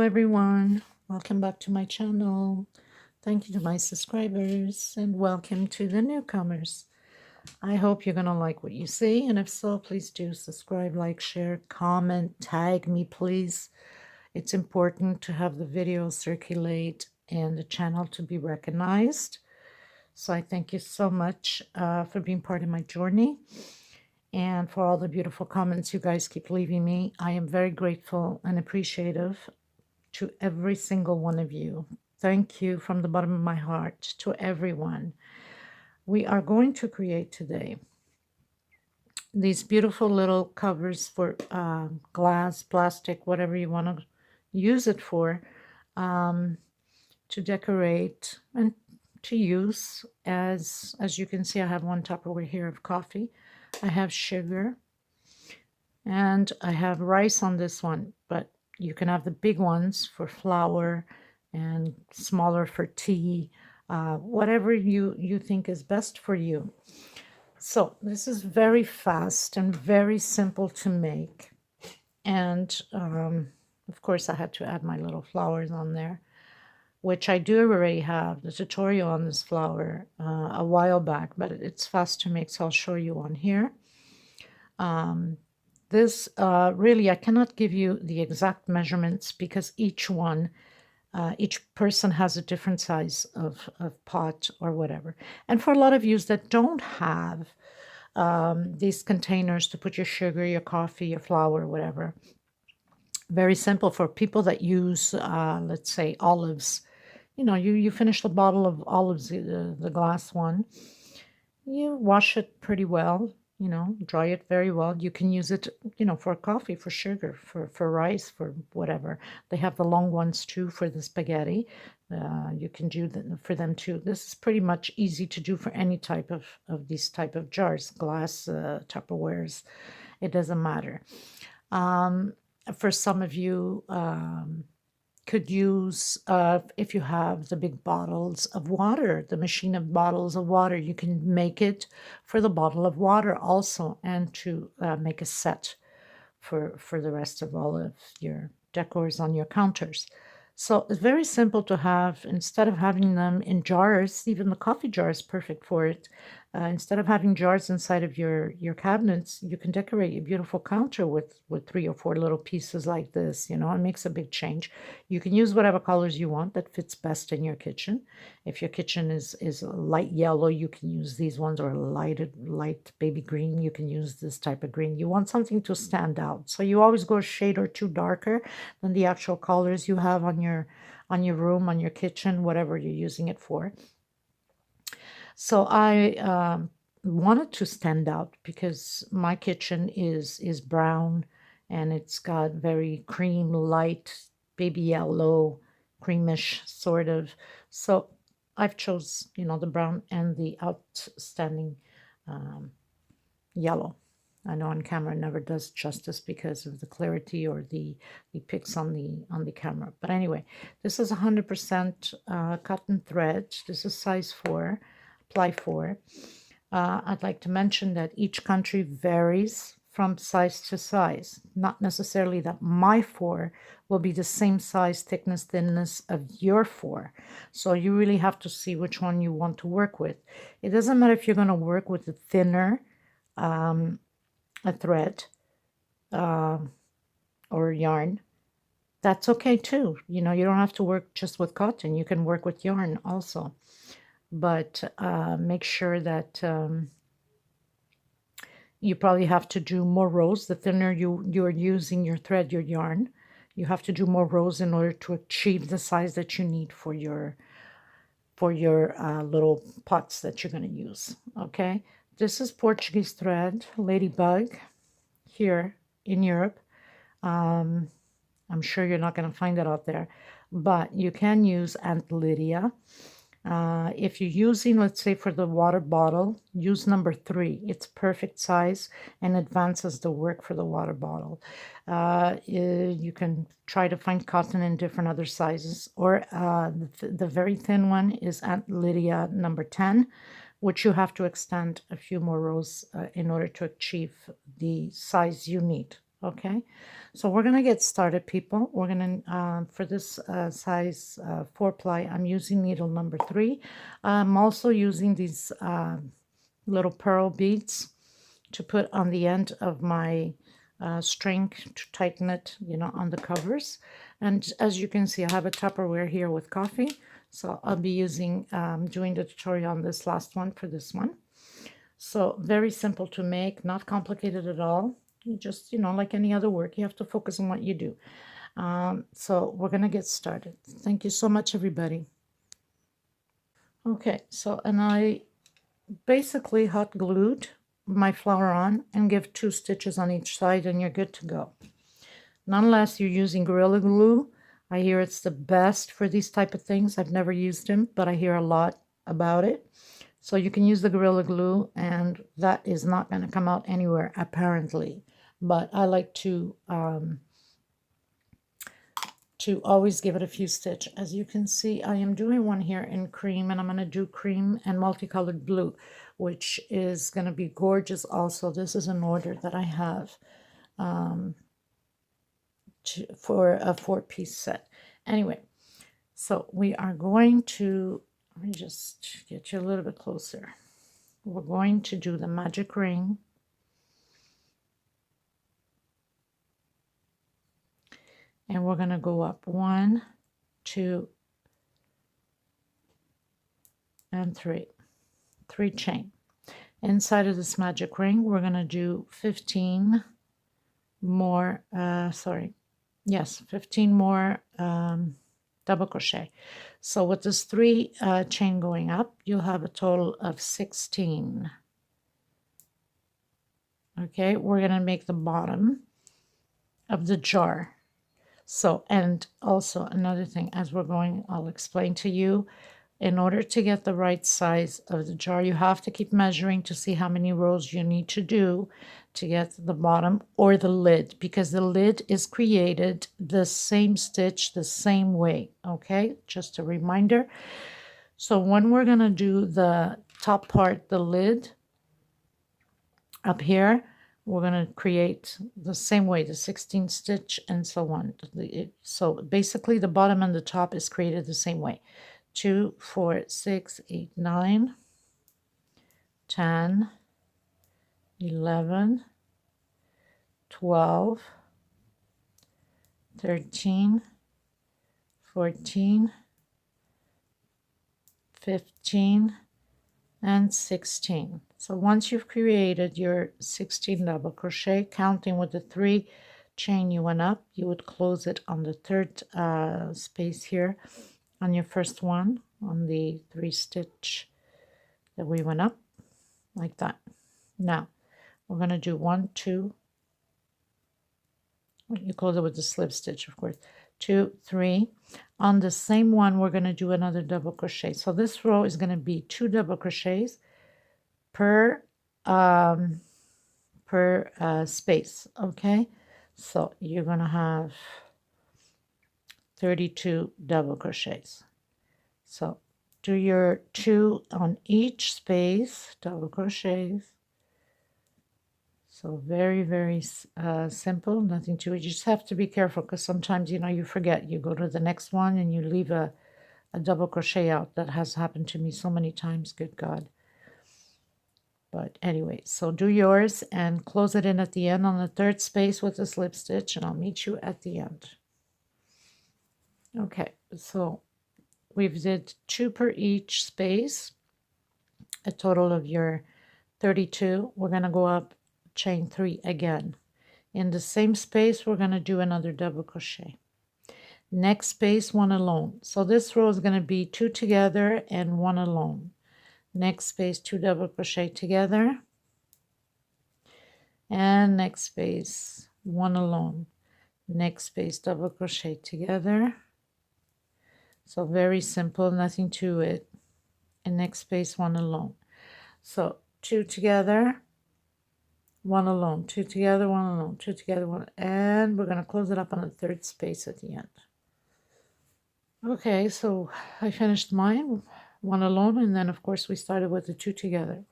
everyone. Welcome back to my channel. Thank you to my subscribers and welcome to the newcomers. I hope you're going to like what you see, and if so, please do subscribe, like, share, comment, tag me, please. It's important to have the video circulate and the channel to be recognized. So I thank you so much for being part of my journey and for all the beautiful comments you guys keep leaving me. I am very grateful and appreciative to every single one of you. Thank you from the bottom of my heart to everyone. We are going to create today these beautiful little covers for glass, plastic, whatever you want to use it for, to decorate and to use. As you can see, I have one Tupperware here of coffee. I have sugar and I have rice on this one, but you can have the big ones for flour and smaller for tea, whatever you think is best for you. So this is very fast and very simple to make. And of course I had to add my little flowers on there, which I do already have the tutorial on this flower a while back, but it's fast to make, so I'll show you on here. This really, I cannot give you the exact measurements because each person has a different size of pot or whatever. And for a lot of you that don't have these containers to put your sugar, your coffee, your flour, whatever, very simple. For people that use, let's say, olives, you finish the bottle of olives, the glass one, you wash it pretty well, dry it very well. You can use it, for coffee, for sugar, for rice, for whatever. They have the long ones too for the spaghetti. You can do that for them too. This is pretty much easy to do for any type of these type of jars, glass, Tupperwares. It doesn't matter. For some of you, could use, if you have the big bottles of water, the machine of bottles of water, you can make it for the bottle of water also, and to make a set for the rest of all of your decors on your counters. So it's very simple to have. Instead of having them in jars, even the coffee jar is perfect for it. Instead of having jars inside of your cabinets, you can decorate your beautiful counter with 3 or 4 little pieces like this. It makes a big change. You can use whatever colors you want that fits best in your kitchen. If your kitchen is light yellow, you can use these ones, or light baby green, you can use this type of green. You want something to stand out, so you always go a shade or two darker than the actual colors you have on your room, on your kitchen, whatever you're using it for. So I wanted to stand out because my kitchen is brown, and it's got very cream, light, baby yellow, creamish sort of. So I've chose, the brown and the outstanding yellow. I know on camera never does justice because of the clarity or the pics on the camera. But anyway, this is 100% cotton thread. This is size 4, ply 4. I'd like to mention that each country varies from size to size. Not necessarily that my 4 will be the same size, thickness, thinness of your 4. So you really have to see which one you want to work with. It doesn't matter if you're going to work with a thinner a thread or yarn. That's okay too. You don't have to work just with cotton. You can work with yarn also. But make sure that you probably have to do more rows. The thinner you're using your thread, your yarn, you have to do more rows in order to achieve the size that you need for your little pots that you're going to use. Okay, this is Portuguese thread, Ladybug, here in Europe. I'm sure you're not going to find it out there, but you can use Aunt Lydia. If you're using, let's say for the water bottle, use number 3. It's perfect size and advances the work for the water bottle. You can try to find cotton in different other sizes, or the very thin one is Aunt Lydia number 10, which you have to extend a few more rows in order to achieve the size you need. Okay, so we're gonna get started, people. We're gonna for this size 4-ply, I'm using needle number 3. I'm also using these little pearl beads to put on the end of my string to tighten it, you know, on the covers. And as you can see, I have a Tupperware here with coffee, so I'll be using doing the tutorial on this last one for this one. So very simple to make, not complicated at all. You just, you know, like any other work, you have to focus on what you do. So we're going to get started. Thank you so much, everybody. Okay, so, and I basically hot glued my flower on and give 2 stitches on each side and you're good to go. Nonetheless, you're using Gorilla Glue. I hear it's the best for these type of things. I've never used them, but I hear a lot about it. So you can use the Gorilla Glue and that is not going to come out anywhere apparently. But I like to always give it a few stitch. As you can see, I am doing one here in cream and I'm going to do cream and multicolored blue, which is going to be gorgeous also. This is an order that I have for a 4-piece set. Anyway, so we are going to, let me just get you a little bit closer. We're going to do the magic ring. And we're going to go up 1, 2, and 3. 3 chain. Inside of this magic ring, we're going to do 15 more, 15 more double crochet. So with this 3 chain going up, you'll have a total of 16. Okay, we're going to make the bottom of the jar. So, and also another thing, as we're going, I'll explain to you, in order to get the right size of the jar, you have to keep measuring to see how many rows you need to do to get the bottom or the lid, because the lid is created the same stitch the same way. Okay, just a reminder. So when we're going to do the top part, the lid up here, we're going to create the same way, the 16 stitch and so on. So basically the bottom and the top is created the same way. 2, 4, 6, 8, 9, 10, 11, 12, 13, 14, 15, and 16. So once you've created your 16 double crochet, counting with the 3 chain you went up, you would close it on the 3rd space here on your first one, on the 3 stitch that we went up, like that. Now we're going to do 1, 2, you close it with the slip stitch, of course, 2, 3. On the same one, we're going to do another double crochet. So this row is going to be 2 double crochets per space. Okay, so you're going to have 32 double crochets. So do your 2 on each space, double crochets. So very, very simple, nothing to it. You just have to be careful because sometimes, you know, you forget. You go to the next one and you leave a double crochet out. That has happened to me so many times, good God. But anyway, so do yours and close it in at the end on the 3rd space with a slip stitch, and I'll meet you at the end. Okay, so we've did 2 per each space, a total of your 32. We're going to go up chain 3 again. In the same space, we're going to do another double crochet. Next space, 1 alone. So this row is going to be 2 together and 1 alone. Next space, 2 double crochet together. And next space, 1 alone. Next space, double crochet together. So very simple, nothing to it. And next space, 1 alone. So 2 together, 1 alone, 2 together, 1 alone, 2 together, 1, and we're going to close it up on the 3rd space at the end. Okay, so I finished mine, 1 alone, and then of course we started with the 2 together.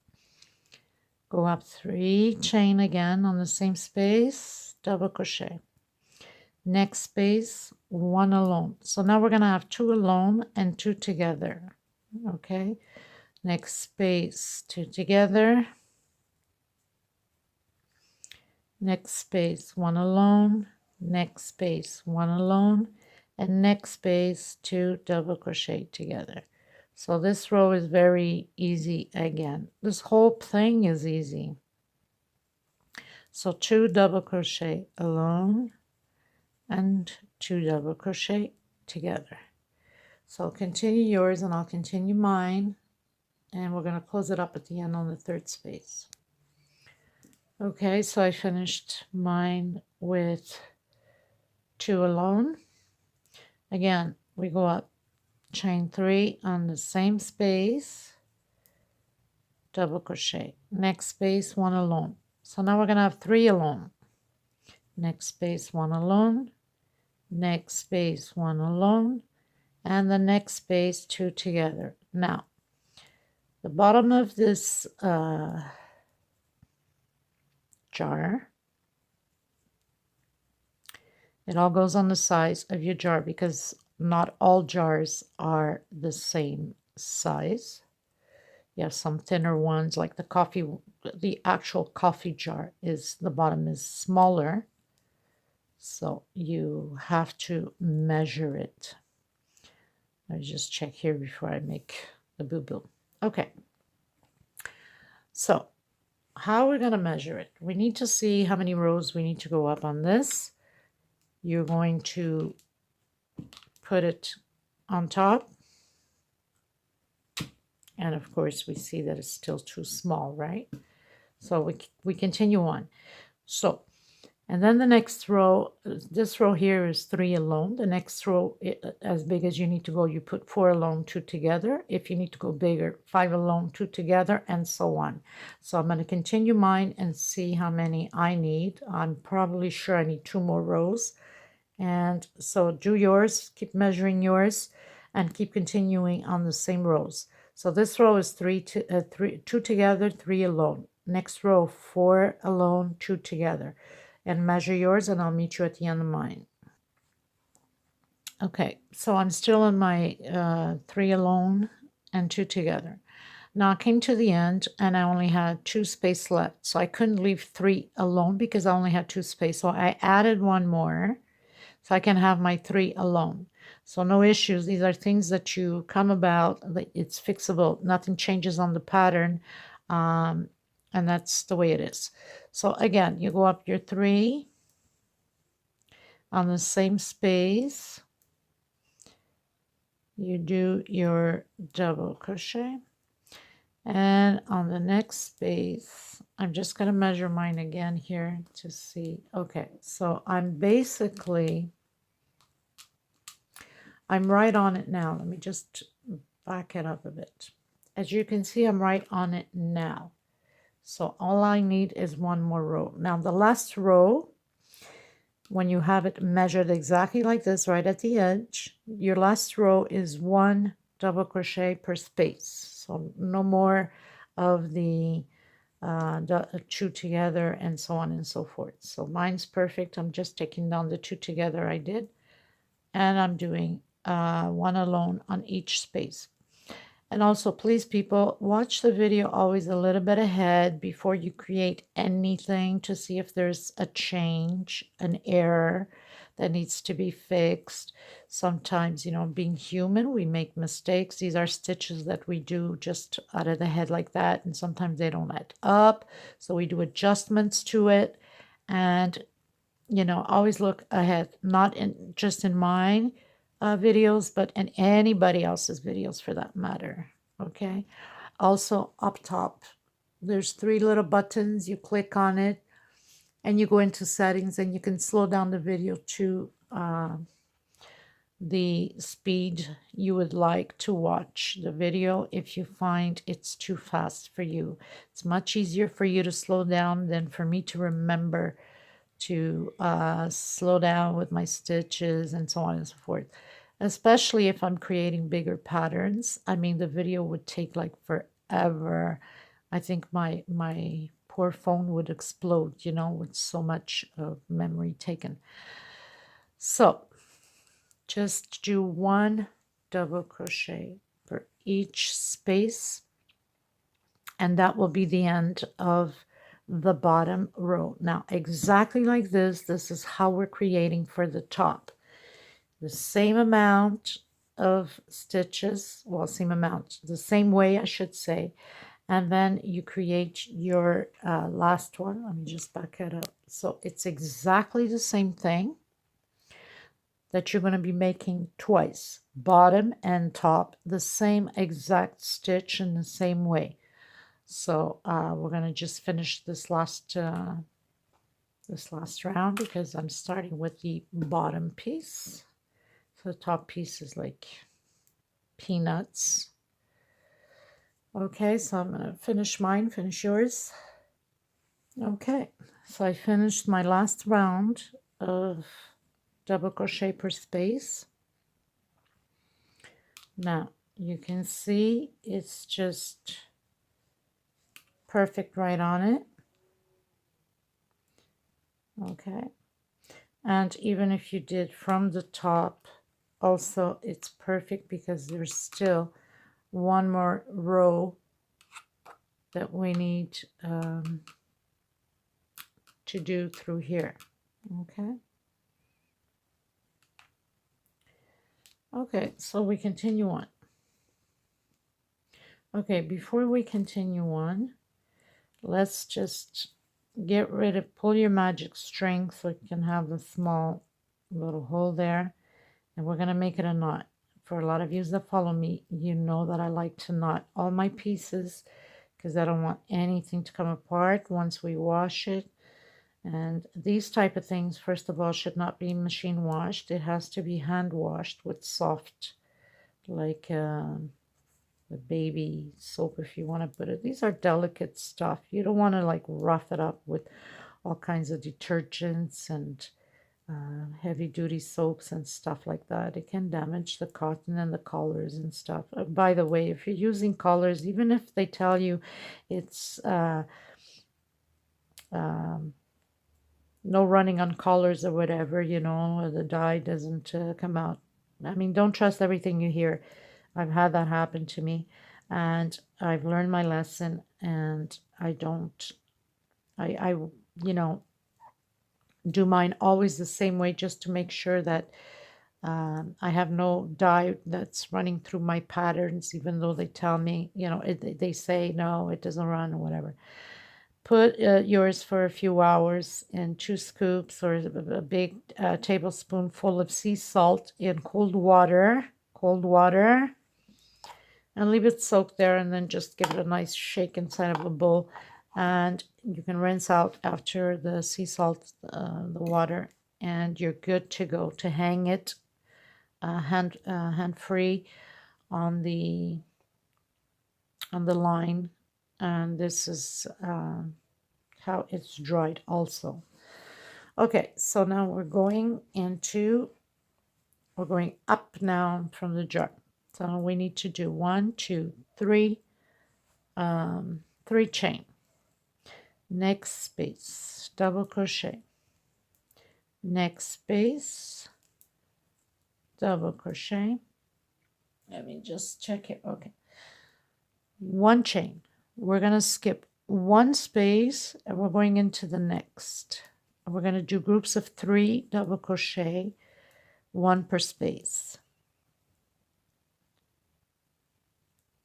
go up 3, chain again on the same space, double crochet. Next space, 1 alone. So now we're going to have 2 alone and 2 together. Okay, next space, 2 together. Next space, 1 alone. Next space, 1 alone. And next space, 2 double crochet together. So this row is very easy again. This whole thing is easy. So 2 double crochet alone and 2 double crochet together. So continue yours and I'll continue mine, and we're going to close it up at the end on the 3rd space. Okay, so I finished mine with 2 alone. Again, we go up, chain 3 on the same space, double crochet. Next space, 1 alone. So now we're going to have 3 alone. Next space, 1 alone. Next space, 1 alone. And the next space, 2 together. Now, the bottom of this jar, it all goes on the size of your jar because not all jars are the same size. You have some thinner ones, like the actual coffee jar is, the bottom is smaller. So you have to measure it. Let me just check here before I make the boo-boo. Okay. So how are we going to measure it? We need to see how many rows we need to go up on this. You're going to put it on top. And of course, we see that it's still too small, right? So we continue on. So, and then the next row, this row here is 3 alone. The next row, as big as you need to go, you put 4 alone, 2 together. If you need to go bigger, 5 alone, 2 together, and so on. So I'm going to continue mine and see how many I need. I'm probably sure I need 2 more rows. And so do yours, keep measuring yours, and keep continuing on the same rows. So this row is 2 together, 3 alone. Next row, 4 alone, 2 together. And measure yours, and I'll meet you at the end of mine. Okay, so I'm still in my 3 alone and 2 together. Now I came to the end, and I only had 2 space left. So I couldn't leave 3 alone because I only had 2 space. So I added 1 more, so I can have my 3 alone. So no issues. These are things that you come about. It's fixable. Nothing changes on the pattern. And that's the way it is. So again, you go up your 3 on the same space. You do your double crochet. And on the next space, I'm just going to measure mine again here to see. Okay, so I'm right on it now. Let me just back it up a bit. As you can see, I'm right on it now. So all I need is 1 more row. Now the last row, when you have it measured exactly like this, right at the edge, your last row is 1 double crochet per space. So no more of the 2 together and so on and so forth. So mine's perfect. I'm just taking down the 2 together I did. And I'm doing 1 alone on each space. And also, please, people, watch the video always a little bit ahead before you create anything to see if there's a change, an error that needs to be fixed. Sometimes, you know, being human, we make mistakes. These are stitches that we do just out of the head like that, and sometimes they don't add up. So we do adjustments to it. And, you know, always look ahead, not just in mine videos, but in anybody else's videos for that matter. Okay. Also up top, there's 3 little buttons. You click on it and you go into settings, and you can slow down the video to the speed you would like to watch the video if you find it's too fast for you. It's much easier for you to slow down than for me to remember to slow down with my stitches and so on and so forth. Especially if I'm creating bigger patterns. I mean, the video would take like forever. I think my poor phone would explode, you know, with so much memory taken. So just do 1 double crochet for each space, and that will be the end of the bottom row. Now, exactly like this is how we're creating for the top. The same amount of stitches, well, same amount, the same way I should say, and then you create your last one. Let me just back it up. So it's exactly the same thing that you're going to be making twice, bottom and top, the same exact stitch in the same way. So we're going to just finish this last round because I'm starting with the bottom piece. So the top piece is like peanuts. Okay, so I'm going to finish mine, finish yours. Okay, so I finished my last round of double crochet per space. Now you can see it's just perfect right on it. Okay, and even if you did from the top also, it's perfect because there's still one more row that we need to do through here. Okay. Okay, so we continue on. Okay, before we continue on, let's just get rid of, pull your magic string so you can have the small little hole there, and we're going to make it a knot. For a lot of you that follow me, you know that I like to knot all my pieces because I don't want anything to come apart once we wash it. And these type of things, first of all, should not be machine washed. It has to be hand washed with soft, like the baby soap, if you want to put it. These are delicate stuff. You don't want to like rough it up with all kinds of detergents and heavy duty soaps and stuff like that. It can damage the cotton and the collars and stuff. By the way, if you're using collars, even if they tell you it's no running on collars or whatever, you know, the dye doesn't come out. I mean, don't trust everything you hear. I've had that happen to me, and I've learned my lesson, and I you know, do mine always the same way just to make sure that I have no dye that's running through my patterns, even though they tell me, you know, they say, no, it doesn't run or whatever. Put yours for a few hours in 2 scoops or a big tablespoonful of sea salt in cold water, and leave it soak there, and then just give it a nice shake inside of a bowl, and you can rinse out after the sea salt, the water, and you're good to go to hang it hand free on the line. And this is how it's dried also. Okay, so now we're going up now from the jar. So we need to do 1, 2, 3 3 chain, next space, double crochet, next space, double crochet. Let me just check it. Okay, 1 chain. We're going to skip 1 space and we're going into the next. We're going to do groups of 3 double crochet, 1 per space.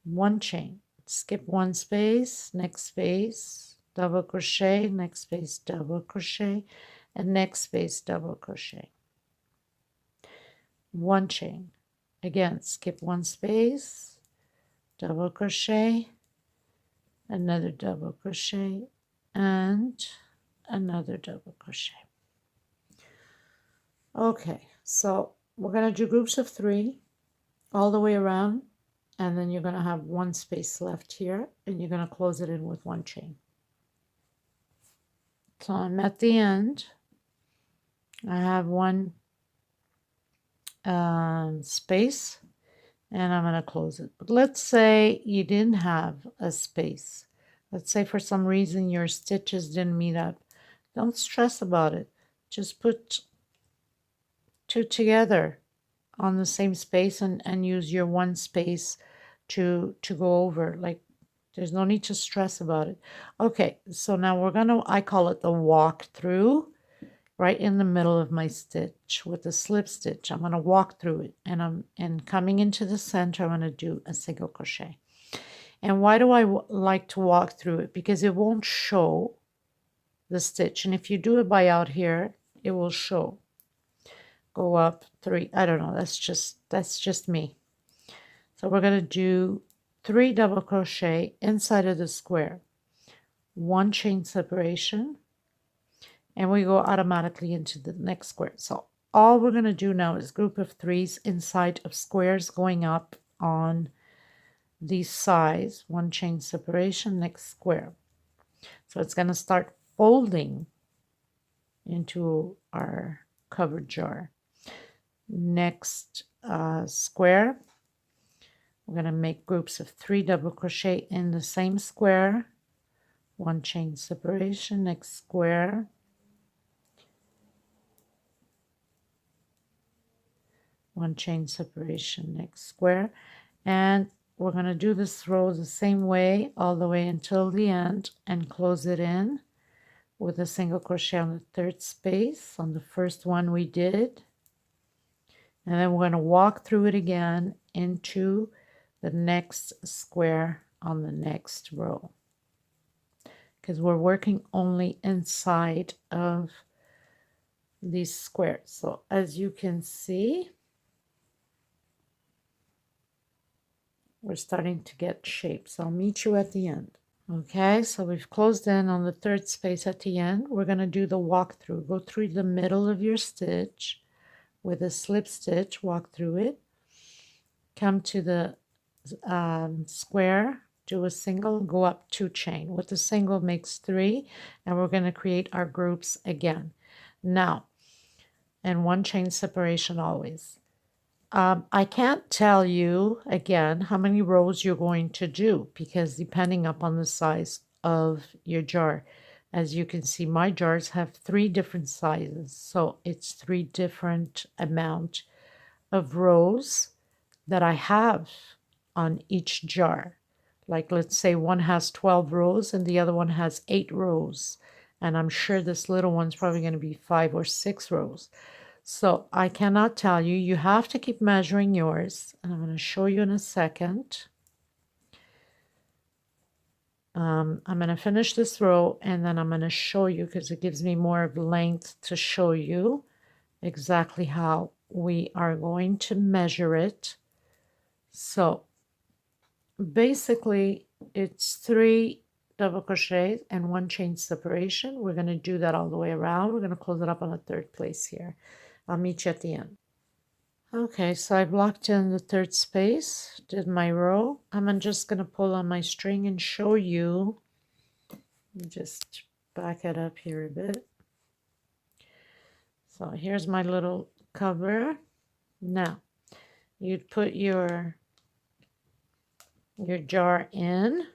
1 chain, skip 1 space, next space, double crochet, next space, double crochet, and next space, double crochet. 1 chain, again, skip 1 space, double crochet, another double crochet, and another double crochet. Okay, so we're going to do groups of 3 all the way around, and then you're going to have 1 space left here, and you're going to close it in with 1 chain. So I'm at the end. I have 1 space, and I'm going to close it. But let's say you didn't have a space. Let's say for some reason your stitches didn't meet up. Don't stress about it. Just put two together on the same space and use your one space to go over. Like, there's no need to stress about it. Okay, so now we're gonna, I call it the walk through, right in the middle of my stitch with the slip stitch. I'm gonna walk through it, and coming into the center, I'm gonna do a single crochet. And why do I like to walk through it? Because it won't show the stitch, and if you do it by out here, it will show. Go up 3, I don't know, that's just me. So we're going to do 3 double crochet inside of the square, 1 chain separation, and we go automatically into the next square. So all we're going to do now is group of 3s inside of squares going up on these sides, 1 chain separation, next square. So it's going to start folding into our covered jar. Next square, we're going to make groups of 3 double crochet in the same square, 1 chain separation, next square, 1 chain separation, next square, and we're going to do this row the same way all the way until the end and close it in with a single crochet on the 3rd space on the first one we did. And then we're going to walk through it again into the next square on the next row, because we're working only inside of these squares. So as you can see, we're starting to get shape. So I'll meet you at the end. Okay, so we've closed in on the 3rd space at the end. We're going to do the walk through. Go through the middle of your stitch with a slip stitch, walk through it, come to the square, do a single, go up 2 chain. With the single makes 3, and we're going to create our groups again. Now, and 1 chain separation always. I can't tell you again how many rows you're going to do, because depending upon the size of your jar. As you can see, my jars have 3 different sizes, so it's 3 different amount of rows that I have on each jar. Like, let's say one has 12 rows and the other one has 8 rows, and I'm sure this little one's probably going to be 5 or 6 rows. So I cannot tell you. You have to keep measuring yours, and I'm going to show you in a second. I'm going to finish this row, and then I'm going to show you, because it gives me more of length to show you exactly how we are going to measure it. So basically it's 3 double crochets and 1 chain separation. We're going to do that all the way around. We're going to close it up on the 3rd place here. I'll meet you at the end. Okay, so I've locked in the 3rd space, did my row. I'm just going to pull on my string and show you. Just back it up here a bit. So here's my little cover. Now, you'd put your jar in.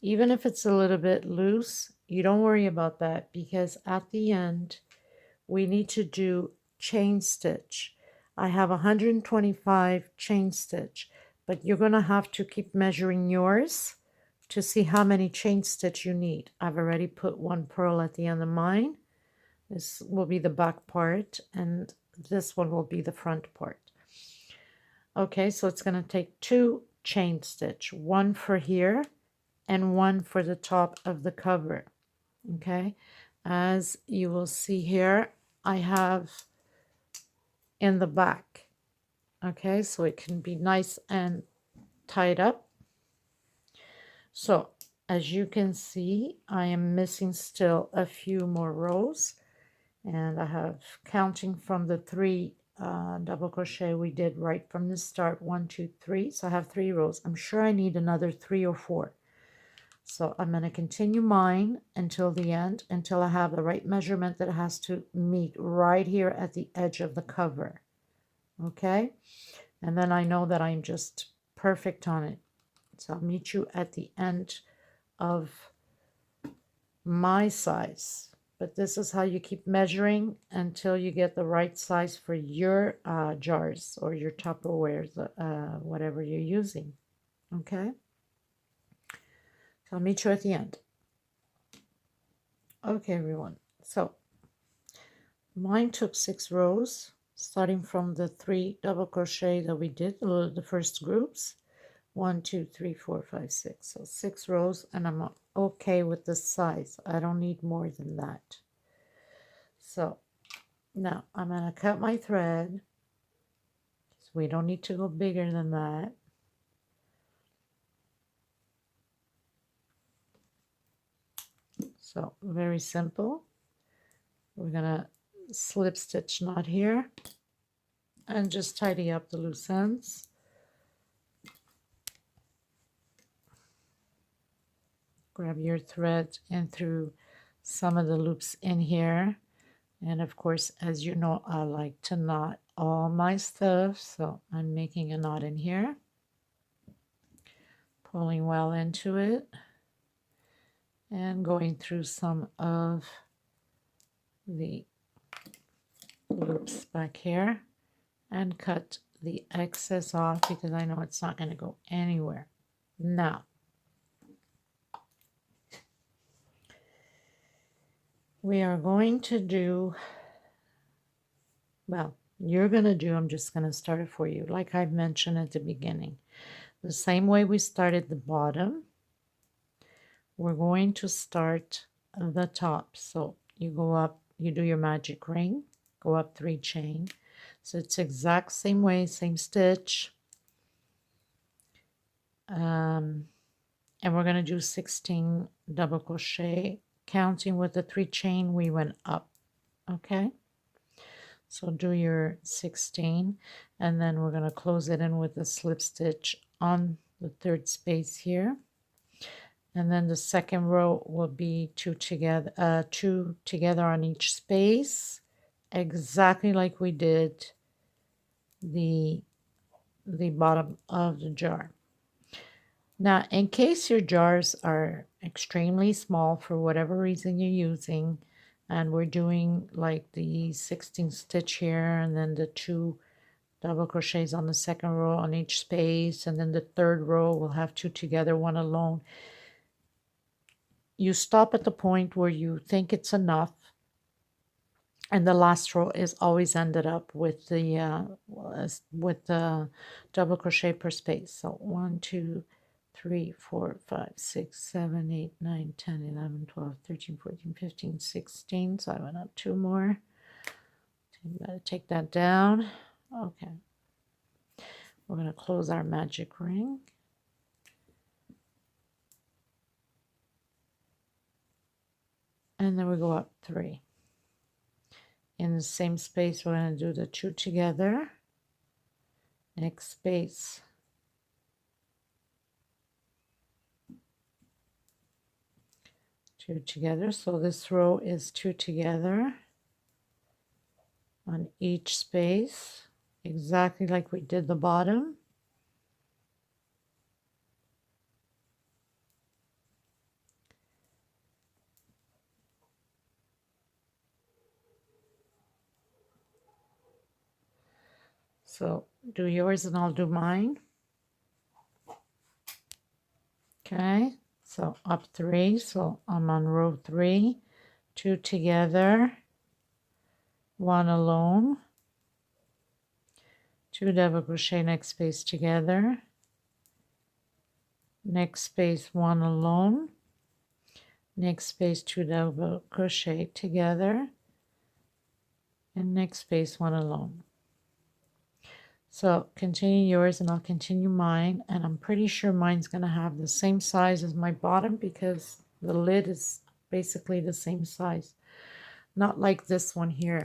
Even if it's a little bit loose, you don't worry about that, because at the end, we need to do chain stitch. I have 125 chain stitch, but you're going to have to keep measuring yours to see how many chain stitch you need. I've already put 1 purl at the end of mine. This will be the back part, and this one will be the front part. Okay, so it's going to take 2 chain stitch, 1 for here and 1 for the top of the cover. Okay, as you will see here, I have in the back. Okay, so it can be nice and tied up. So as you can see, I am missing still a few more rows, and I have, counting from the 3 double crochet we did right from the start, 1 2 3, so I have 3 rows. I'm sure I need another 3 or 4. So I'm going to continue mine until the end, until I have the right measurement that has to meet right here at the edge of the cover. Okay, and then I know that I'm just perfect on it. So I'll meet you at the end of my size. But this is how you keep measuring until you get the right size for your jars or your Tupperwares, whatever you're using. Okay? So I'll meet you at the end. Okay, everyone. So mine took 6 rows, starting from the 3 double crochet that we did, the first groups. 1, 2, 3, 4, 5, 6. So 6 rows, and I'm okay with this size. I don't need more than that. So now I'm going to cut my thread. So we don't need to go bigger than that. So very simple. We're going to slip stitch knot here and just tidy up the loose ends. Grab your thread in through some of the loops in here. And of course, as you know, I like to knot all my stuff. So I'm making a knot in here, pulling well into it, and going through some of the loops back here and cut the excess off because I know it's not going to go anywhere. Now, we are going to do, well, you're going to do, I'm just going to start it for you, like I've mentioned at the beginning. The same way we started the bottom, we're going to start the top. So you go up, you do your magic ring, go up 3 chain. So it's exact same way, same stitch. And we're going to do 16 double crochet. Counting with the 3 chain, we went up. Okay? So do your 16, and then we're going to close it in with a slip stitch on the 3rd space here. And then the 2nd row will be 2 together on each space, exactly like we did the bottom of the jar. Now, in case your jars are extremely small for whatever reason you're using, and we're doing like the 16 stitch here, and then the 2 double crochets on the 2nd row on each space, and then the 3rd row will have 2 together, 1 alone. You stop at the point where you think it's enough, and the last row is always ended up with the double crochet per space. So 1, 2, 3, 4, 5, 6, 7, 8, 9, 10, 11, 12, 13, 14, 15, 16. So I went up 2 more. You gotta take that down. Okay. We're going to close our magic ring. And then we go up 3. In the same space, we're going to do the 2 together. Next space. Two together. So this row is 2 together on each space, exactly like we did the bottom. So do yours and I'll do mine. Okay, so up 3, so I'm on row 3, 2 together, 1 alone, 2 double crochet, next space together, next space 1 alone, next space 2 double crochet together, and next space 1 alone. So continue yours and I'll continue mine, and I'm pretty sure mine's going to have the same size as my bottom because the lid is basically the same size. Not like this one here.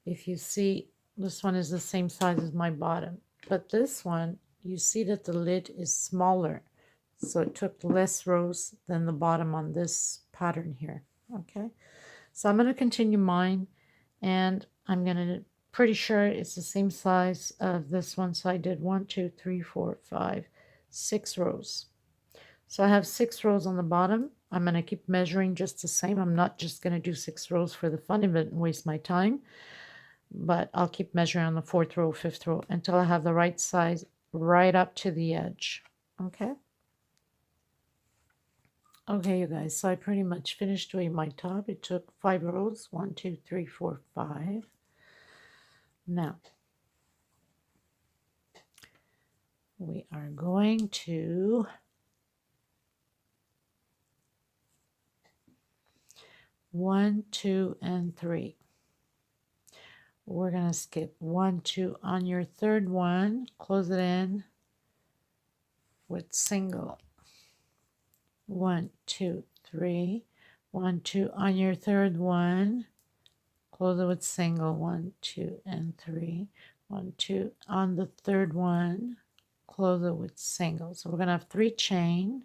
If you see, this one is the same size as my bottom, but this one, you see that the lid is smaller. So it took less rows than the bottom on this pattern here. Okay, so I'm going to continue mine, and I'm going to pretty sure it's the same size of this one. So I did 1, 2, 3, 4, 5, 6 rows. So I have 6 rows on the bottom. I'm going to keep measuring just the same. I'm not just going to do 6 rows for the fun of it and waste my time, but I'll keep measuring on the 4th row, 5th row until I have the right size right up to the edge. Okay. Okay, you guys, so I pretty much finished doing my top. It took 5 rows, 1, 2, 3, 4, 5. Now, we are going to one, 2, and 3. We're going to skip 1, 2 on your third one, close it in with single. 1, 2, 3. 1, 2 on your third one, close it with single. 1, 2, and 3. 1, 2 on the third one, close it with single. So we're going to have 3 chain.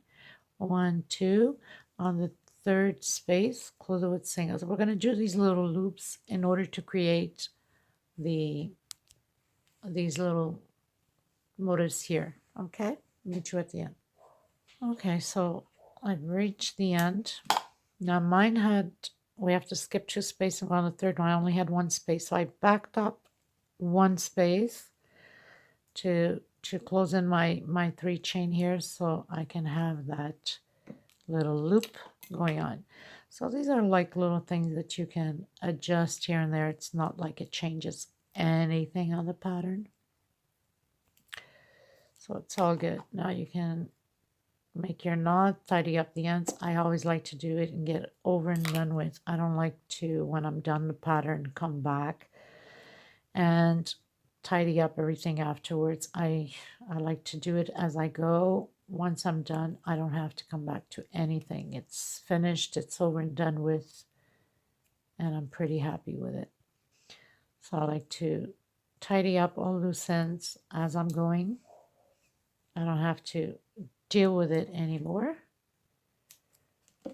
1, 2 on the third space, close it with single. So we're going to do these little loops in order to create these little motifs here. Okay, meet you at the end. Okay, so I've reached the end. Now mine had, we have to skip 2 spaces on the third one. I only had 1 space, so I backed up 1 space to close in my 3 chain here, so I can have that little loop going on. So these are like little things that you can adjust here and there. It's not like it changes anything on the pattern. So it's all good. Now you can make your knot, tidy up the ends. I always like to do it and get it over and done with. I don't like to, when I'm done the pattern, come back and tidy up everything afterwards. I like to do it as I go. Once I'm done, I don't have to come back to anything. It's finished, it's over and done with, and I'm pretty happy with it. So I like to tidy up all loose ends as I'm going. I don't have to deal with it anymore.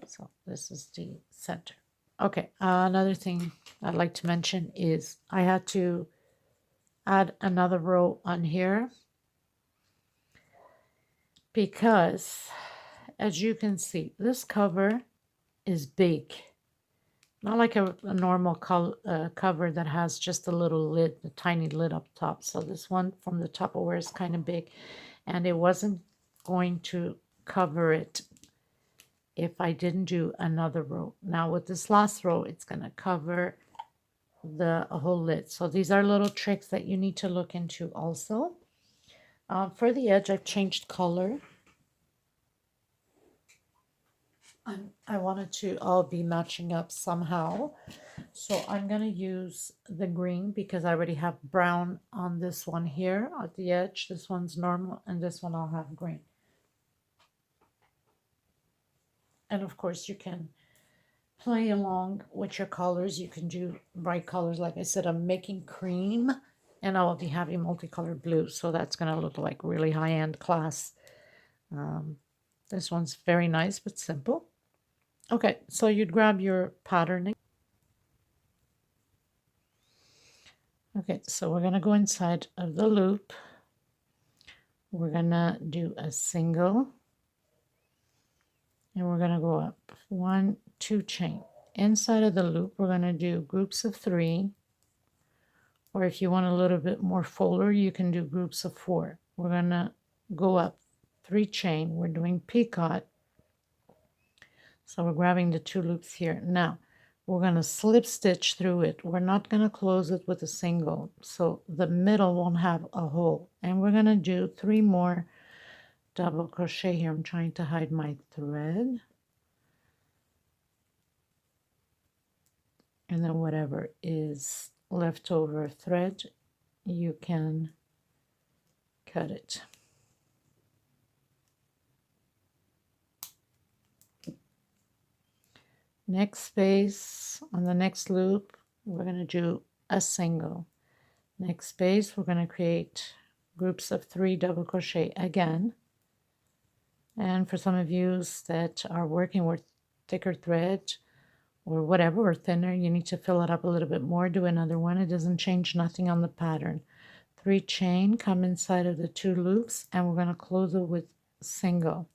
So this is the center. Okay, another thing I'd like to mention is I had to add another row on here because, as you can see, this cover is big. Not like a normal cover that has just a little lid, a tiny lid up top. So this one from the Tupperware is kind of big, and it wasn't going to cover it if I didn't do another row. Now with this last row, it's going to cover the whole lid. So these are little tricks that you need to look into also. For the edge, I've changed color. I wanted to all be matching up somehow. So I'm going to use the green because I already have brown on this one here at the edge. This one's normal and this one I'll have green. And of course you can play along with your colors. You can do bright colors. Like I said, I'm making cream and I will be having multicolored blue. So that's going to look like really high-end class. This one's very nice but simple. Okay, so you'd grab your patterning. Okay, so we're going to go inside of the loop. We're going to do a single. And we're going to go up 1, 2 chain. Inside of the loop, we're going to do groups of 3. Or if you want a little bit more fuller, you can do groups of 4. We're going to go up 3 chain. We're doing picot. So we're grabbing the 2 loops here. Now, we're going to slip stitch through it. We're not going to close it with a single. So the middle won't have a hole. And we're going to do 3 more double crochet here. I'm trying to hide my thread. And then whatever is leftover thread, you can cut it. Next space on the next loop, we're going to do a single. Next space, we're going to create groups of 3 double crochet again. And for some of you that are working with thicker thread or whatever, or thinner, you need to fill it up a little bit more. Do another one. It doesn't change nothing on the pattern. 3 chain, come inside of the 2 loops, and we're going to close it with single.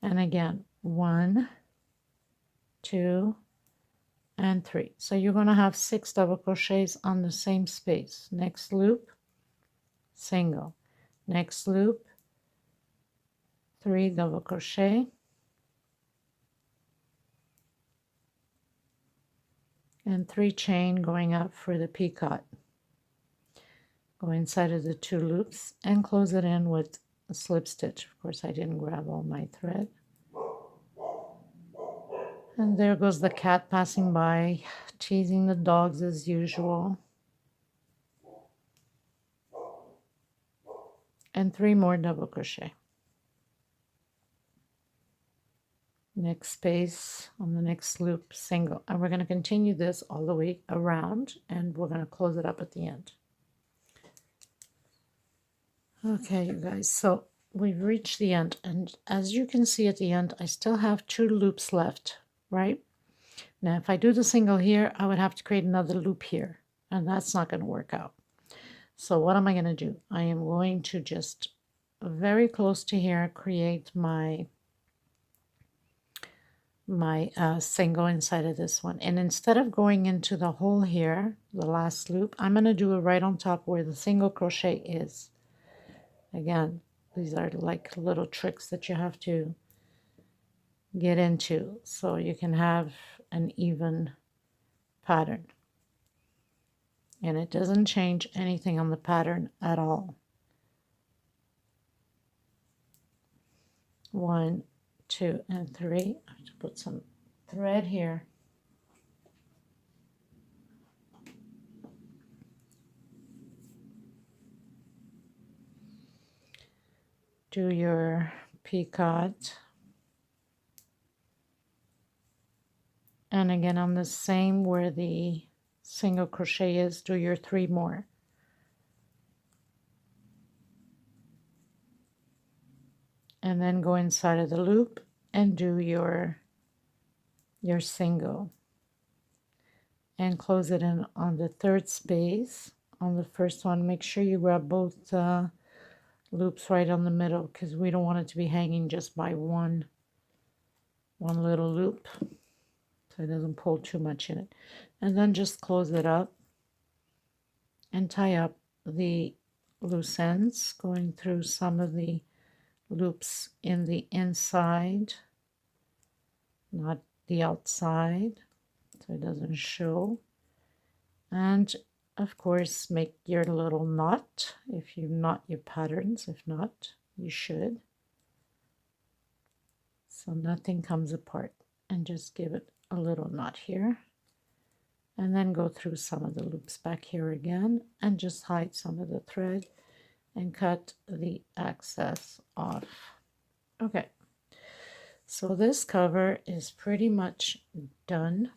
And again, 1, 2, and 3. So you're going to have 6 double crochets on the same space. Next loop, single. Next loop, 3 double crochet, and 3 chain going up for the picot. Go inside of the 2 loops and close it in with a slip stitch. Of course, I didn't grab all my thread. And there goes the cat passing by, teasing the dogs as usual. And 3 more double crochet. Next space on the next loop, single. And we're going to continue this all the way around, and we're going to close it up at the end. Okay, you guys, so we've reached the end, and as you can see at the end, I still have 2 loops left, right? Now, if I do the single here, I would have to create another loop here, and that's not going to work out. So what am I going to do? I am going to just very close to here create my single inside of this one, and instead of going into the hole here, the last loop, I'm going to do it right on top where the single crochet is. Again, these are like little tricks that you have to get into so you can have an even pattern, and it doesn't change anything on the pattern at all. 1, 2, and 3. I have to put some thread here. Do your picot, and again on the same where the single crochet is, do your 3 more. And then go inside of the loop and do your single, and close it in on the 3rd space. On the first one, make sure you grab both loops right on the middle, because we don't want it to be hanging just by one little loop, so it doesn't pull too much in it. And then just close it up and tie up the loose ends, going through some of the loops in the inside, not the outside, so it doesn't show. And of course, make your little knot if you knot your patterns. If not, you should, so nothing comes apart. And just give it a little knot here, and then go through some of the loops back here again, and just hide some of the thread and cut the excess off. Okay, so this cover is pretty much done.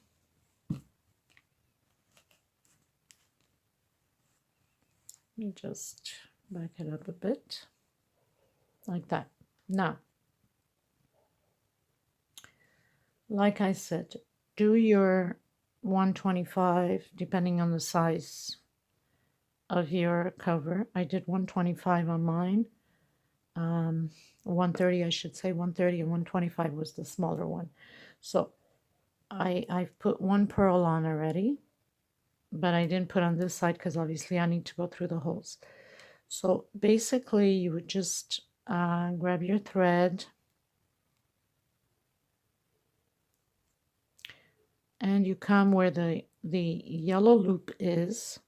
Let me just back it up a bit, like that. Now, like I said, do your 125 depending on the size of your cover. I did 125 on mine. 130, I should say. 130 and 125 was the smaller one. So I've put 1 purl on already, but I didn't put on this side because obviously I need to go through the holes. So basically you would just grab your thread and you come where the yellow loop is,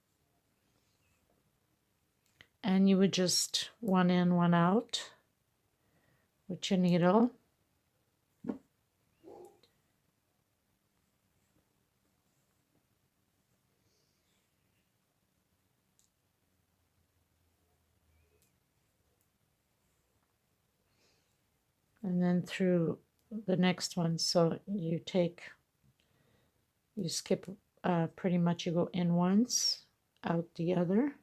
and you would just 1 in, 1 out with your needle. And then through the next one. So you skip, pretty much you go in once, out the other.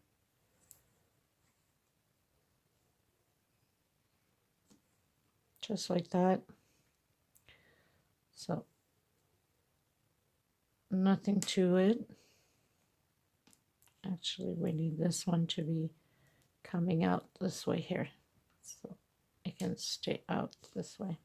Just like that. So nothing to it. Actually, we need this one to be coming out this way here, so it can stay out this way.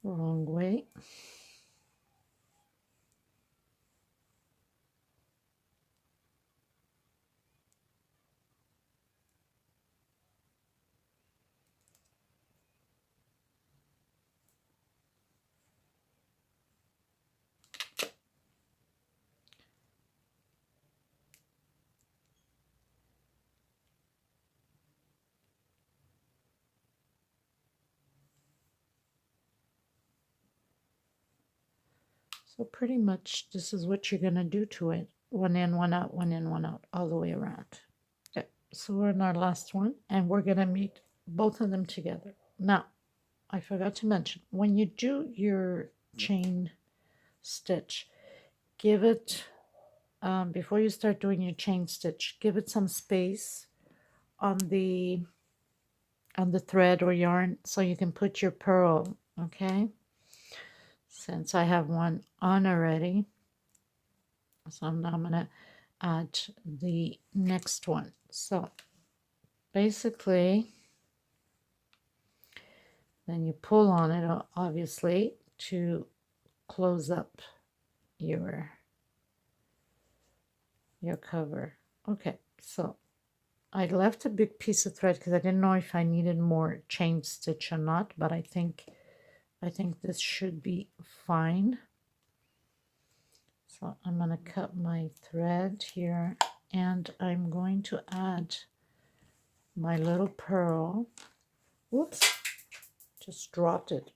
Wrong way. So pretty much this is what you're going to do to it. One in, one out, one in, one out, all the way around. Okay, so we're in our last one, and we're going to meet both of them together. Now, I forgot to mention, when you do your chain stitch, give it, before you start doing your chain stitch, give it some space on the thread or yarn so you can put your purl, okay? Since I have one on already, so now I'm gonna add the next one. So basically, then you pull on it, obviously, to close up your cover. Okay, so I left a big piece of thread because I didn't know if I needed more chain stitch or not, but I think this should be fine. So I'm going to cut my thread here, and I'm going to add my little purl. Whoops, just dropped it.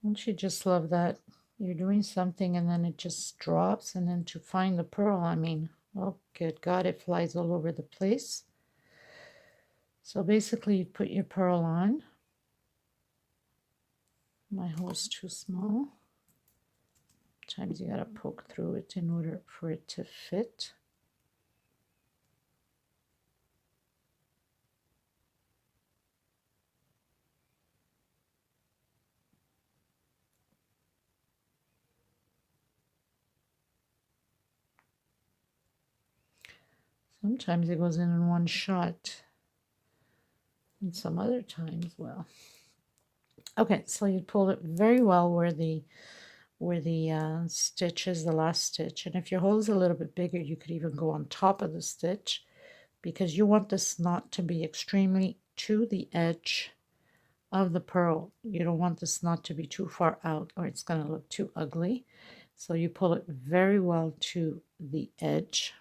Don't you just love that? You're doing something and then it just drops, and then to find the purl, I mean, oh good God, it flies all over the place. So basically you put your purl on. My hole's too small. Sometimes you gotta poke through it in order for it to fit. Sometimes it goes in one shot, and some other times, well. Okay, so you pull it very well where the stitch is, the last stitch. And if your hole is a little bit bigger, you could even go on top of the stitch, because you want this knot to be extremely to the edge of the purl. You don't want this knot to be too far out or it's going to look too ugly. So you pull it very well to the edge.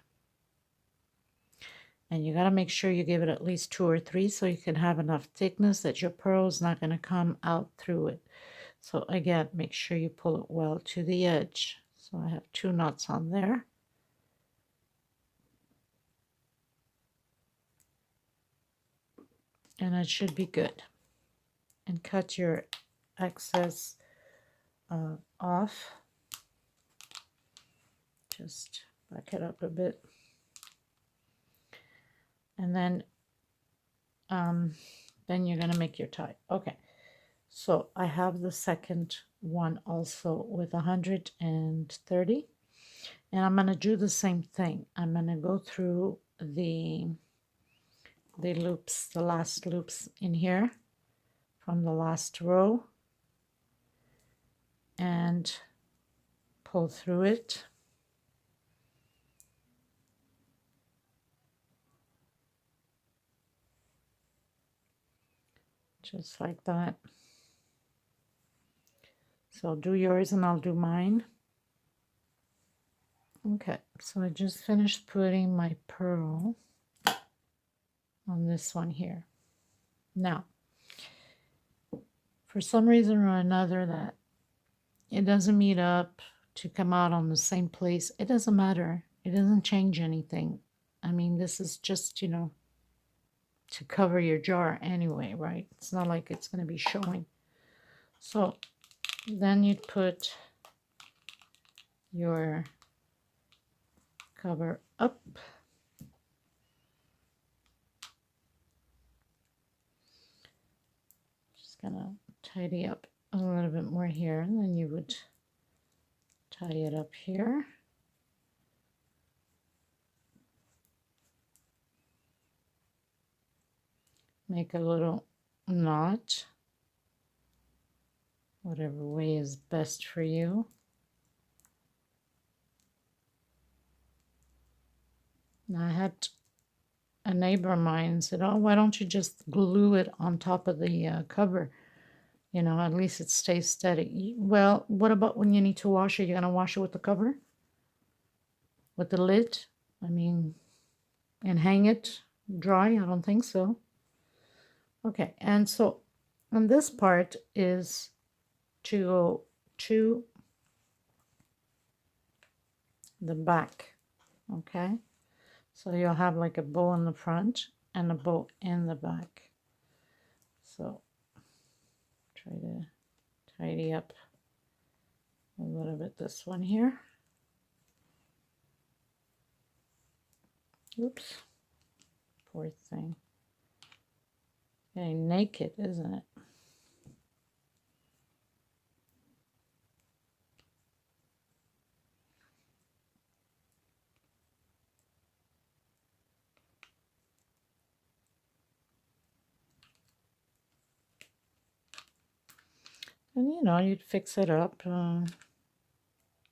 And you got to make sure you give it at least 2 or 3 so you can have enough thickness that your purl is not going to come out through it. So again, make sure you pull it well to the edge. So I have 2 knots on there. And it should be good. And cut your excess off. Just back it up a bit. And then you're going to make your tie. Okay, so I have the second one also with 130, and I'm going to do the same thing. I'm going to go through the loops, the last loops in here from the last row, and pull through it. Just like that. So do yours and I'll do mine. Okay, so I just finished putting my purl on this one here. Now, for some reason or another that it doesn't meet up to come out on the same place, it doesn't matter. It doesn't change anything. I mean, this is just, you know, to cover your jar anyway, right? It's not like it's going to be showing. So then you'd put your cover up. Just going to tidy up a little bit more here, and then you would tie it up here. make a little knot, whatever way is best for you. Now, I had a neighbor of mine said, "Oh, why don't you just glue it on top of the cover? You know, at least it stays steady." Well, what about when you need to wash it? You're going to wash it with the cover? With the lid? I mean, and hang it dry? I don't think so. Okay, and so, and this part is to go to the back, okay? So you'll have like a bow in the front and a bow in the back. So try to tidy up a little bit this one here. Oops, poor thing. Getting naked, isn't it? And you know, you'd fix it up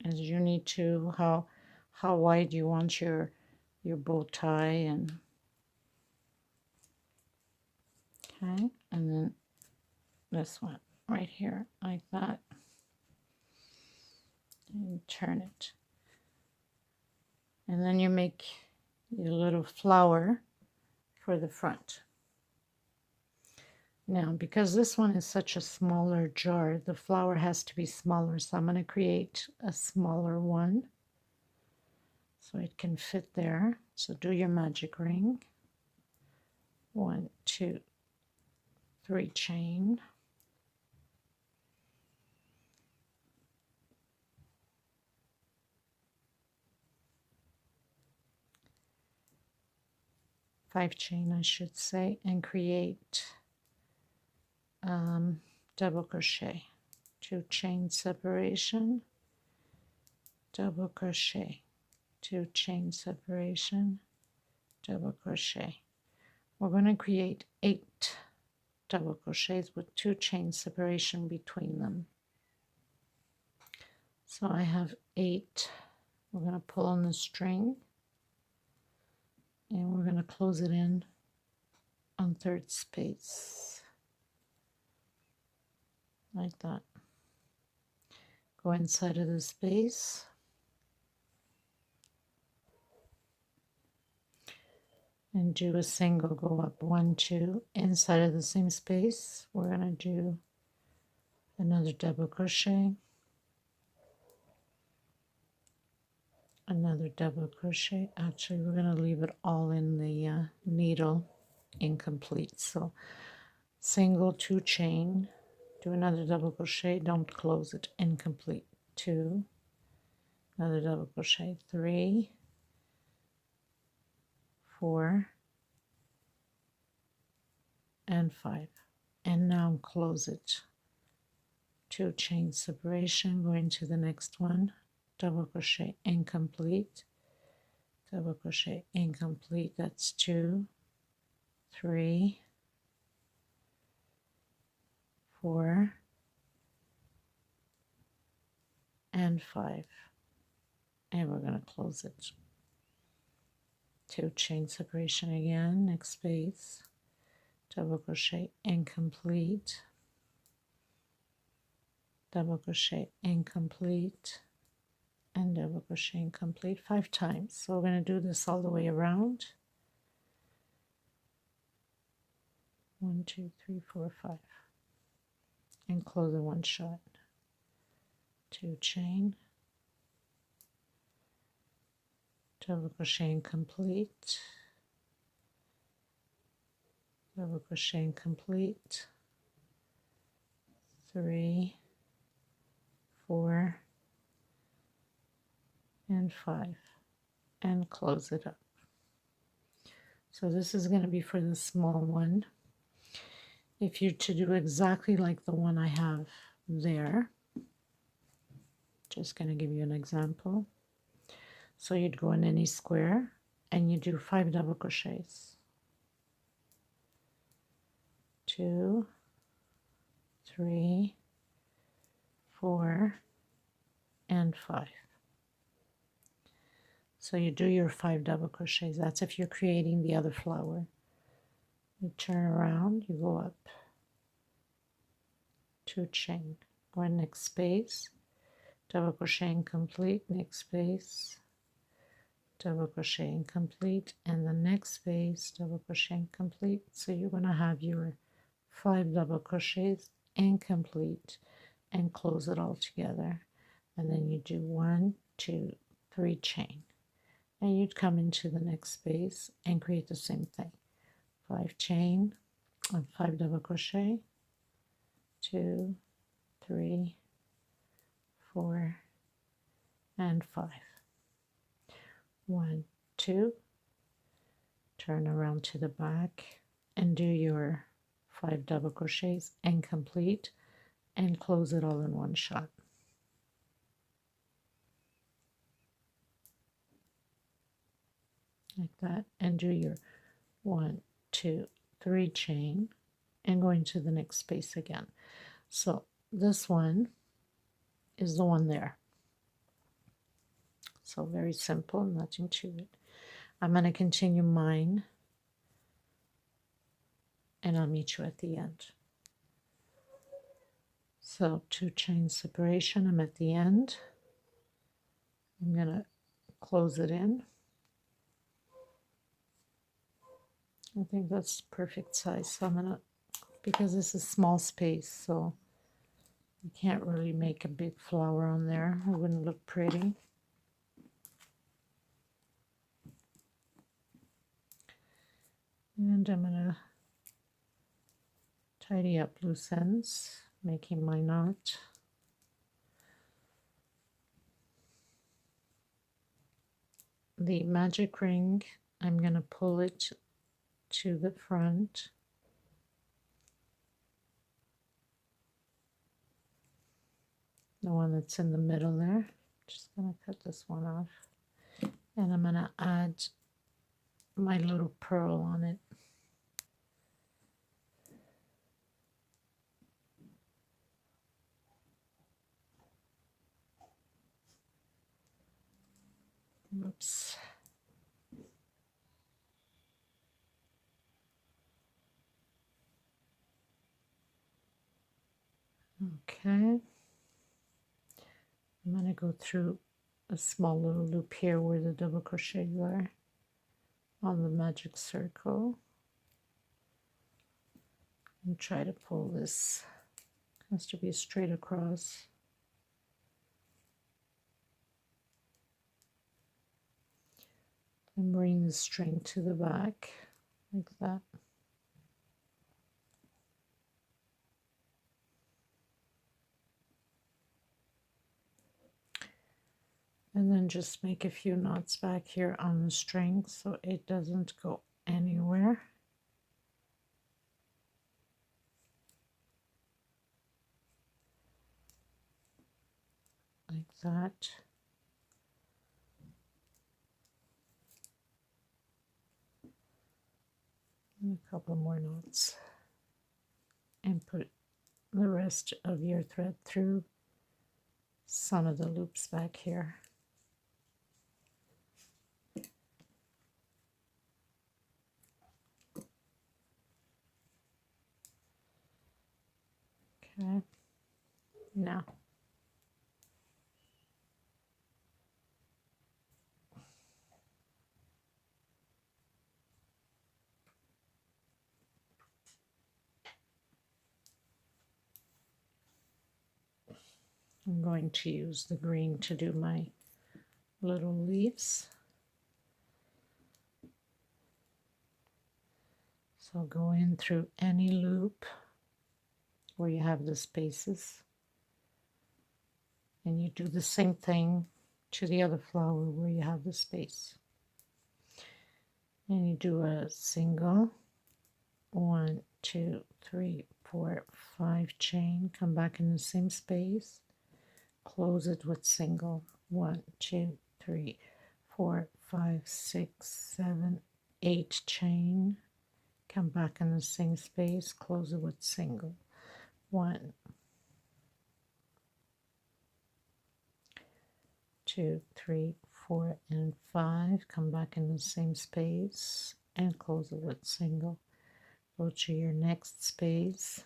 as you need to. How wide you want your bow tie, and okay, and then this one right here like that, and turn it, and then you make your little flower for the front. Now, because this one is such a smaller jar, the flower has to be smaller, so I'm going to create a smaller one so it can fit there. So do your magic ring. 1, 2, 3 chain. Five chain, I should say, and create double crochet, 2 chain separation, double crochet, 2 chain separation, double crochet. We're going to create 8 double crochets with 2 chain separation between them. So I have 8. We're going to pull on the string and we're going to close it in on 3rd space like that. Go inside of the space, and do a single, go up 1, 2, inside of the same space. We're going to do another double crochet, another double crochet. Actually, we're going to leave it all in the needle incomplete. So single, 2 chain, do another double crochet, don't close it, incomplete, 2, another double crochet, 3, 4, and 5, and now close it, 2 chain separation, go into the next one, double crochet, incomplete, double crochet, incomplete. That's 2, 3, 4, and 5, and we're going to close it, 2 chain separation again, next space, double crochet, incomplete, double crochet, incomplete, and double crochet, incomplete 5 times. So we're going to do this all the way around. 1, 2, 3, 4, 5, and close in one shot, 2 chain, double crochet, incomplete, double crochet, incomplete, 3, 4, and 5, and close it up. So this is going to be for the small one. If you're to do exactly like the one I have there, just going to give you an example. So you'd go in any square and you do 5 double crochets. 2, 3, 4, and 5. So you do your 5 double crochets. That's if you're creating the other flower. You turn around, you go up 2 chain, go in next space, double crochet and complete, next space, double crochet and complete, and the next space, double crochet and complete. So you're going to have your 5 double crochets and complete, and close it all together. And then you do 1, 2, 3 chain, and you'd come into the next space and create the same thing. 5 chain and 5 double crochet, 2, 3, 4, and 5. 1, 2, turn around to the back and do your 5 double crochets and complete, and close it all in one shot. Like that, and do your 1, 2, 3 chain and go into the next space again. So this one is the one there. So very simple, nothing to it. I'm going to continue mine, and I'll meet you at the end. So 2 chain separation, I'm at the end. I'm going to close it in. I think that's perfect size. So I'm going to, because this is small space, so you can't really make a big flower on there. It wouldn't look pretty. And I'm going to tidy up loose ends, making my knot. The magic ring, I'm going to pull it to the front. The one that's in the middle there. Just going to cut this one off. And I'm going to add my little pearl on it. Oops. Okay. I'm going to go through a small little loop here where the double crochet are on the magic circle, and try to pull this. It has to be straight across. And bring the string to the back like that. And then just make a few knots back here on the string so it doesn't go anywhere. Like that. And a couple more knots. And put the rest of your thread through some of the loops back here. Okay, now I'm going to use the green to do my little leaves. So go in through any loop where you have the spaces, and you do the same thing to the other flower where you have the space. And you do a single, 1, 2, 3, 4, 5 chain, come back in the same space, close it with single, 1, 2, 3, 4, 5, 6, 7, 8 chain, come back in the same space, close it with single. 1, 2, 3, 4, and 5, come back in the same space and close it with single. Go to your next space,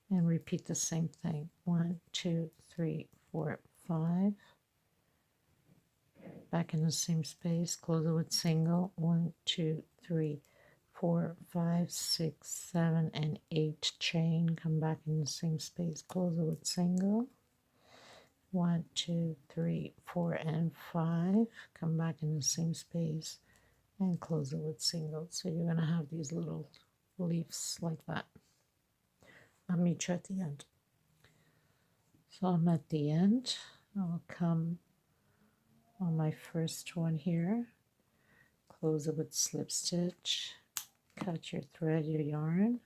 and repeat the same thing. 1, 2, 3, 4, 5, back in the same space, close it with single. 1, 2, 3, 4, 5, 6, 7, and 8, chain, come back in the same space, close it with single. 1, 2, 3, 4, and 5, come back in the same space and close it with single. So you're going to have these little leaves like that. I'll meet you at the end. So I'm at the end. I'll come on my first one here, close it with slip stitch, cut your thread, your yarn,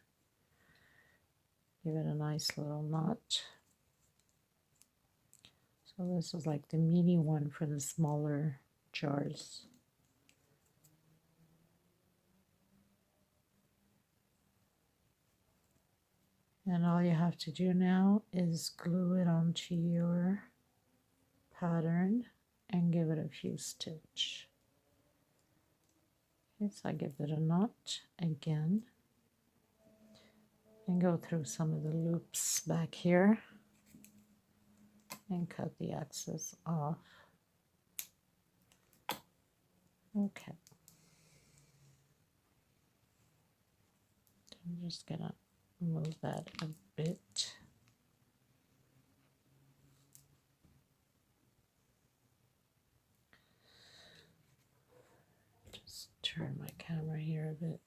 give it a nice little knot. So this is like the mini one for the smaller jars. And all you have to do now is glue it onto your pattern and give it a few stitches. Okay, so I give it a knot again and go through some of the loops back here and cut the excess off. Okay. I'm just gonna move that a bit. Just turn my camera here a bit.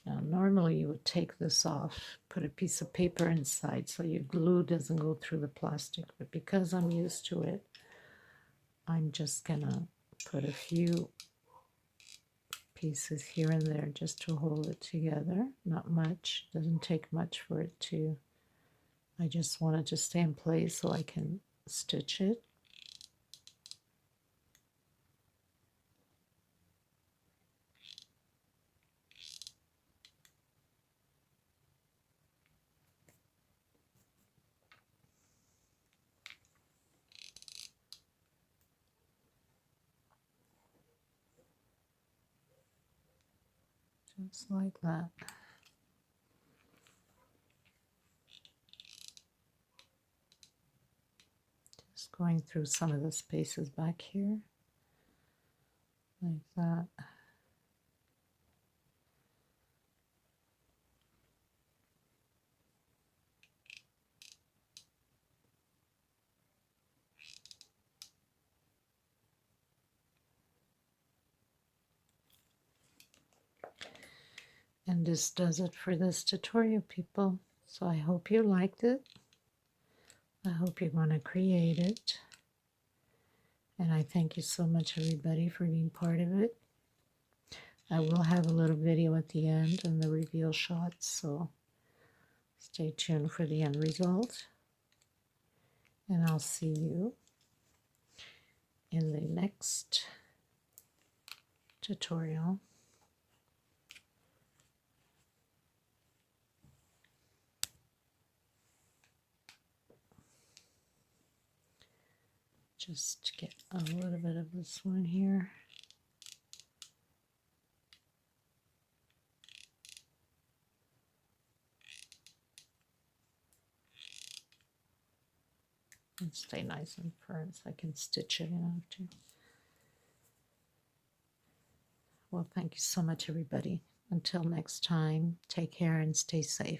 Now normally you would take this off, put a piece of paper inside so your glue doesn't go through the plastic, but because I'm used to it, I'm just gonna put a few pieces here and there just to hold it together. Not much, doesn't take much for it to, I just want it to stay in place so I can stitch it. Just like that. Just going through some of the spaces back here, like that. And this does it for this tutorial, people. So I hope you liked it. I hope you're going to create it. And I thank you so much, everybody, for being part of it. I will have a little video at the end and the reveal shots, so stay tuned for the end result. And I'll see you in the next tutorial. Just get a little bit of this one here. And stay nice and firm so I can stitch it in after. Well, thank you so much, everybody. Until next time, take care and stay safe.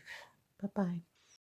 Bye-bye.